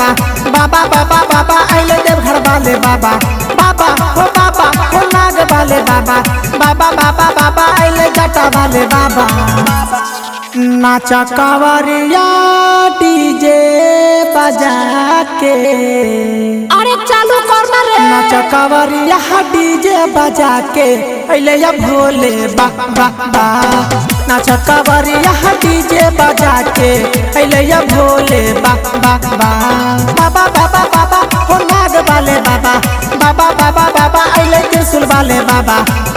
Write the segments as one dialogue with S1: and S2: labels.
S1: बाबा बाबा बाबा बाबा आइले देवघर वाले बाबा बाबा हो नाग वाले बाबा बाबा बाबा बाबा आइले जटा वाले बाबा। नाचा कांवरिया डीजे बजा के,
S2: अरे चालू करना रे।
S1: नाचा कांवरिया डीजे बजा के अइले या भोले बाबा। नाचा कांवरिया डीजे बजा के अइले या भोले बाबा बाबा बाबा बाबा हो नाग वाले बाबा बाबा बाबा बाबा अइले त्रिशूल वाले बाबा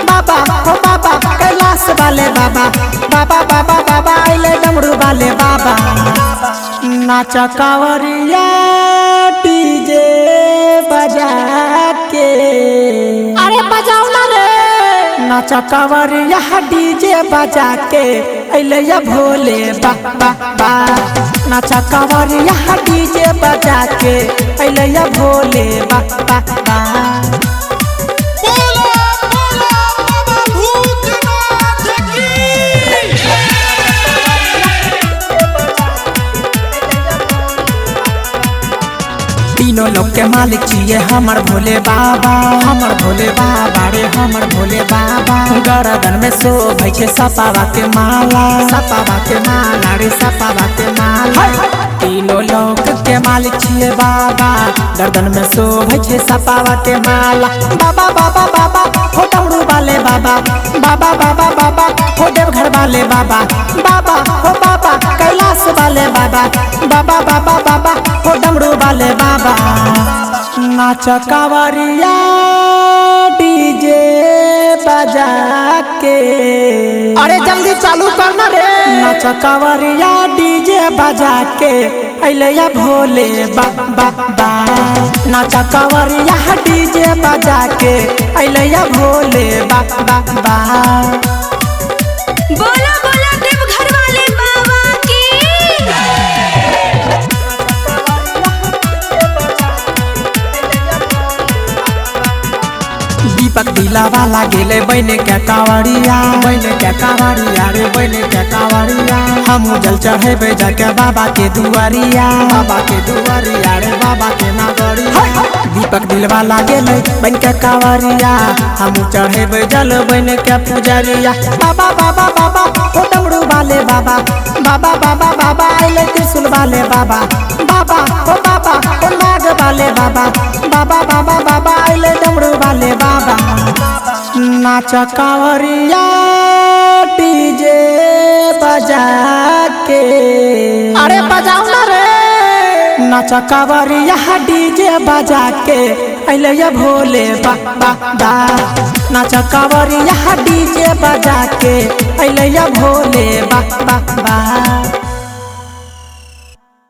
S1: बाबा हो बाबा कैलाश वाले बाबा बाबा बाबा बाबा अइले डमरू वाले बाबा। नाचा कांवरिया डीजे बजा के,
S2: अरे बजाओ ना रे।
S1: नाचा कांवरिया डीजे बजा के अइले या भोले बाबा। नाचा कांवरिया डीजे बजा के अइले या भोले बाबा। तीनों लोग के मालिक छिए हमर भोले बाबा, हमर भोले बाबा रे हमर भोले बाबा। गर्दन में शोभै छे सपावा के माला, सपावा के माला रे सपावा के माला। तीनों लोग के मालिक छिए बाबा, गर्दन में शोभै छे सपावा के माला। बाबा बाबा बाबा हो डमरू वाले बाबा बाबा बाबा बाबा हो देवघर वाले बाबा बाबा हो बाबा कैलाश वाले बाबा बाबा बाबा बाबा हो डमरू वाले बाबा। नाचा कांवरिया डीजे बजा के,
S2: अरे जल्दी चालू करना रे।
S1: नाचा कांवरिया डीजे बजा के अइले या भोले बाबा। नाचा कांवरिया डीजे बजा के अइले या भोले बाबा।
S2: बोला बोला देवघर वाले बाबा की।
S1: दीपक दिलावा लागेले बने के कांवरिया, बने के कांवरिया रे बने के कांवरिया। हम जल चढ़ेबे जाके बाबा के दुआरिया, बाबा के दुआरिया रे बाबा के नगरिया। दीपक दिलवा लागेले बन के कांवरिया, हम चढ़ेबे जल बने के पुजारिया। बाबा बाबा बाबा हो डमरू वाले बाबा बाबा बाबा बाबा आइले त्रिशूल वाले बाबा बाबा हो बाबा हो नाग वाले बाबा बाबा बाबा बाबा आइले डमरू वाले बाबा। नाचा कांवरिया डीजे बजा के,
S2: अरे बजाओ ना रे।
S1: नाचा कांवरिया डीजे बजा के अइले या भोले बाबा। नाचा कांवरिया डीजे बजा के अइले या भोले बाबा।